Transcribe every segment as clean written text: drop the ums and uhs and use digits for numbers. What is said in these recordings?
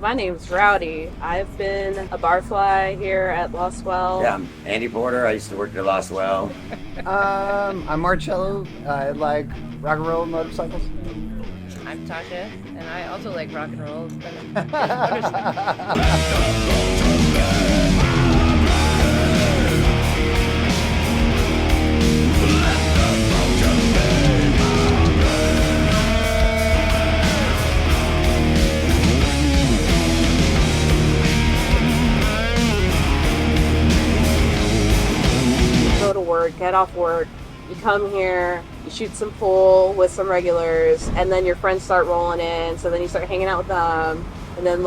My name's Rowdy. I've been a barfly here at Lost Well. Yeah, I'm Andy Porter. I used to work at Lost Well. I'm Marcello. I like rock and roll motorcycles. I'm Tasha, and I also like rock and roll. Go to work, get off work, you come here, you shoot some pool with some regulars, and then your friends start rolling in, so then you start hanging out with them, and then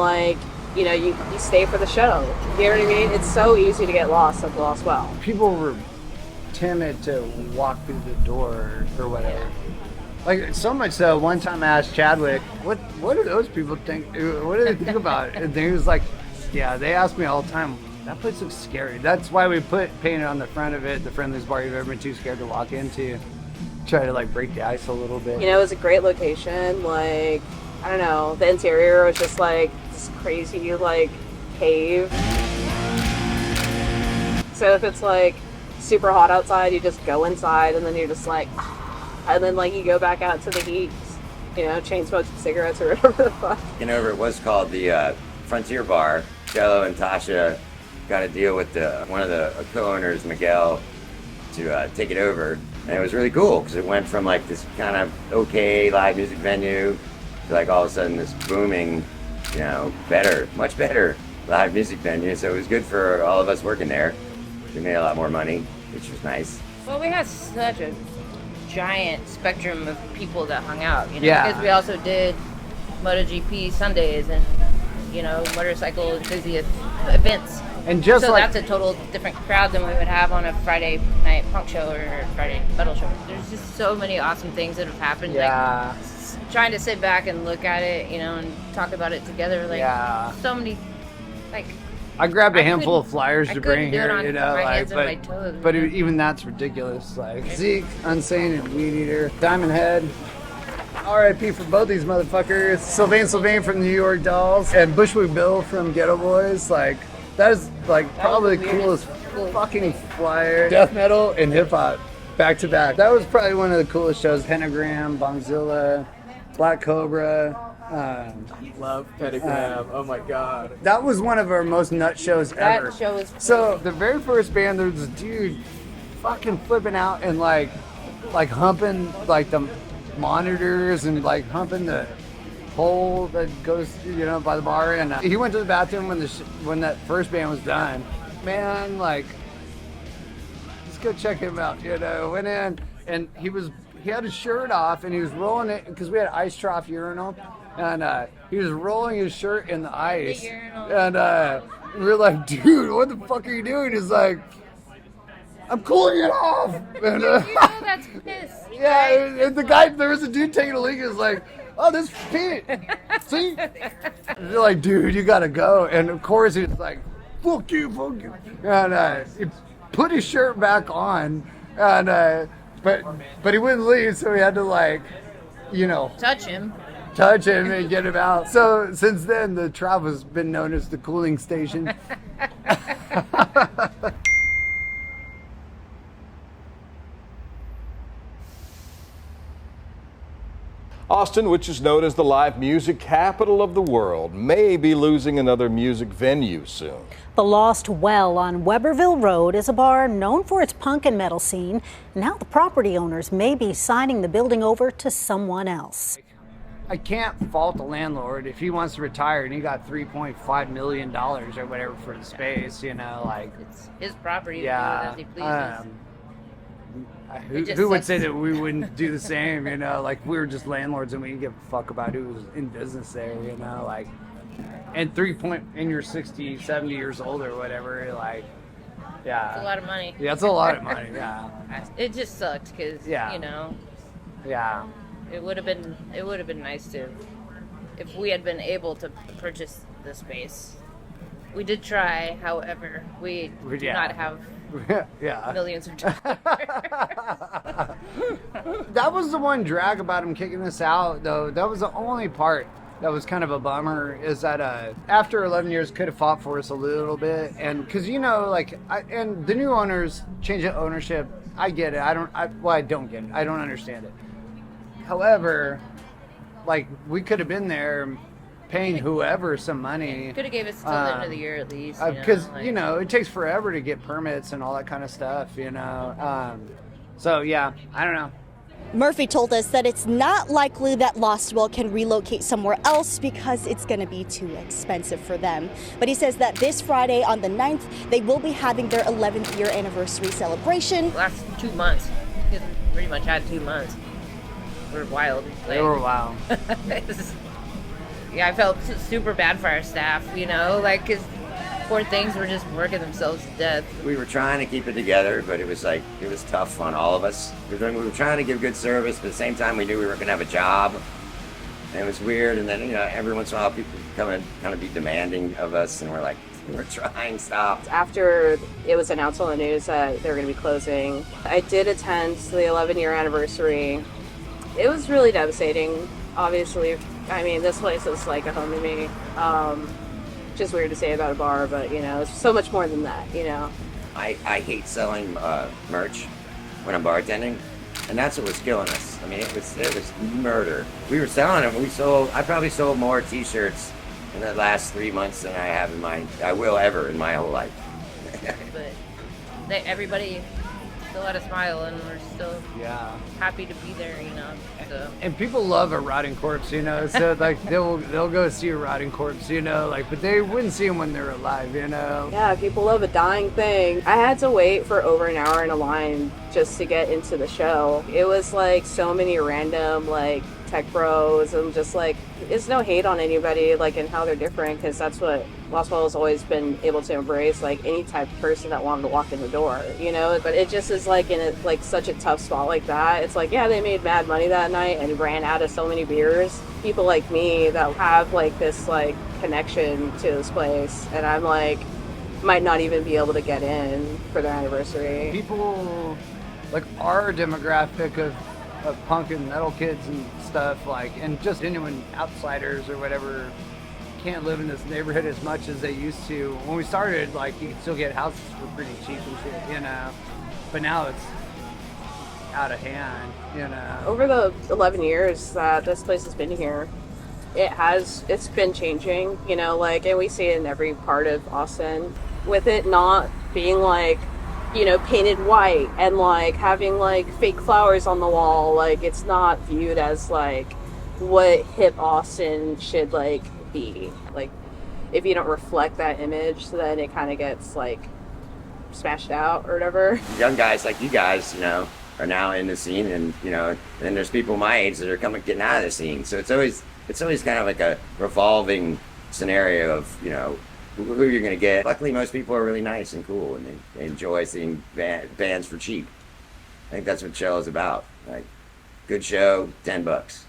you stay for the show. You know what I mean? It's so easy to get lost at the Lost Well. People were timid to walk through the door or whatever. Like, so much so, one time I asked Chadwick, what do those people think? What do they think about it? And he was like, yeah, they ask me all the time, that place looks scary. That's why we painted on the front of it, the friendliest bar you've ever been too scared to walk into. Try to break the ice a little bit. It was a great location. I don't know, the interior was just this crazy cave. So if it's super hot outside, you just go inside and then you're just and then you go back out to the heat, chain smoke some cigarettes or whatever the fuck. It was called the Frontier Bar. Jello and Tasha got a deal with one of the co-owners, Miguel, to take it over. And it was really cool because it went from this kind of okay live music venue to all of a sudden this booming, much better live music venue. So it was good for all of us working there. We made a lot more money, which was nice. Well, we had such a giant spectrum of people that hung out, Yeah. because we also did MotoGP Sundays and, motorcycle enthusiast events. And just so that's a total different crowd than we would have on a Friday night punk show or a Friday metal show. There's just so many awesome things that have happened. Yeah. Trying to sit back and look at it, and talk about it together. Yeah. So many, I grabbed a handful of flyers to bring here, my hands and my toes, but even that's ridiculous. Zeke, Unsane, and Weed Eater, Diamond Head. R.I.P. for both these motherfuckers. Sylvain from New York Dolls, and Bushwick Bill from Ghetto Boys. That is probably the coolest fucking flyer. Death metal and hip hop back to back. That was probably one of the coolest shows. Pentagram, Bongzilla, Black Cobra. Love Pentagram. Oh my god. That was one of our most nut shows ever. That show was So the very first band, there was this dude fucking flipping out and humping the monitors and humping the hole that goes by the bar, and he went to the bathroom when that first band was done. Man, just go check him out. Went in and he had his shirt off and he was rolling it because we had an ice trough urinal, and he was rolling his shirt in the ice, and we were like, dude, what the fuck are you doing? He's like, I'm cooling it off. And, that's piss. Yeah, and the guy, there was a dude taking a leak. He was like, oh, this Pete. See? And you're like, dude, you gotta go. And of course, he was like, fuck you. And he put his shirt back on, and but he wouldn't leave, so he had to touch him and get him out. So since then, the trough has been known as the cooling station. Austin, which is known as the live music capital of the world, may be losing another music venue soon. The Lost Well on Weberville Road is a bar known for its punk and metal scene. Now the property owners may be signing the building over to someone else. I can't fault the landlord if he wants to retire and he got $3.5 million or whatever for the space, It's his property. Yeah. To do it as he pleases. Who would say that we wouldn't do the same, we were just landlords and we didn't give a fuck about who was in business there, and and you're 60, 70 years old or whatever, yeah. It's a lot of money. Yeah, it's a lot of money, yeah. It just sucked because, Yeah. Yeah. it would have been nice if we had been able to purchase the space. We did try, however, we do not have Yeah. millions of dollars. That was the one drag about him kicking us out, though. That was the only part that was kind of a bummer is that after 11 years could have fought for us a little bit, and because and the new owners change of ownership, I get it. I don't get it. I don't understand it. However, like, we could have been there paying whoever some money. Could have gave us till the end of the year at least. Because, it takes forever to get permits and all that kind of stuff, So, yeah, I don't know. Murphy told us that it's not likely that Lostwell can relocate somewhere else because it's going to be too expensive for them. But he says that this Friday on the 9th, they will be having their 11th year anniversary celebration. Last 2 months. We pretty much had 2 months. We're wild. They were wild. Yeah, I felt super bad for our staff, because poor things were just working themselves to death. We were trying to keep it together, but it was tough on all of us. We were trying to give good service, but at the same time we knew we were going to have a job. And it was weird, and then, every once in a while people come and kind of be demanding of us, and we're like, we're trying, stop. After it was announced on the news that they were going to be closing, I did attend the 11-year anniversary. It was really devastating, obviously. I mean, this place is like a home to me. Just weird to say about a bar, but it's so much more than that. I hate selling merch when I'm bartending, and that's what was killing us. I mean, it was murder. We were selling them. I probably sold more T-shirts in the last 3 months than I will ever in my whole life. But everybody still had a smile, and we're still happy to be there. So. And people love a rotting corpse, so like they'll go see a rotting corpse, but they wouldn't see them when they're alive, Yeah, people love a dying thing. I had to wait for over an hour in a line just to get into the show. It was like so many random tech bros, and just it's no hate on anybody and how they're different, because that's what Lostwell has always been able to embrace, any type of person that wanted to walk in the door, but it just is in such a tough spot like that. It's they made mad money that night and ran out of so many beers. People like me that have this connection to this place, and I'm might not even be able to get in for their anniversary. People our demographic of punk and metal kids and stuff, and just genuine outsiders or whatever, can't live in this neighborhood as much as they used to. When we started, you could still get houses for pretty cheap and shit, but now it's out of hand, Over the 11 years that this place has been here, it's been changing, and we see it in every part of Austin, with it not being painted white and having fake flowers on the wall. It's not viewed as what hip Austin should be. If you don't reflect that image, then it kind of gets smashed out or whatever. Young guys like you guys, are now in the scene, and then there's people my age that are getting out of the scene. So it's always kind of a revolving scenario of who you're going to get. Luckily, most people are really nice and cool, and they enjoy seeing bands for cheap. I think that's what show is about. Good show, $10.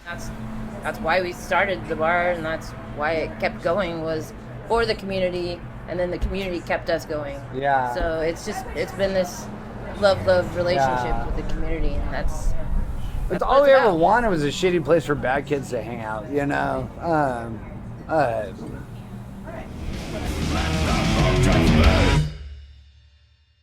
That's why we started the bar, and that's why it kept going, was for the community, and then the community kept us going. Yeah. So it's been this love relationship with the community, and that's all we ever wanted was a shitty place for bad kids to hang out, Let the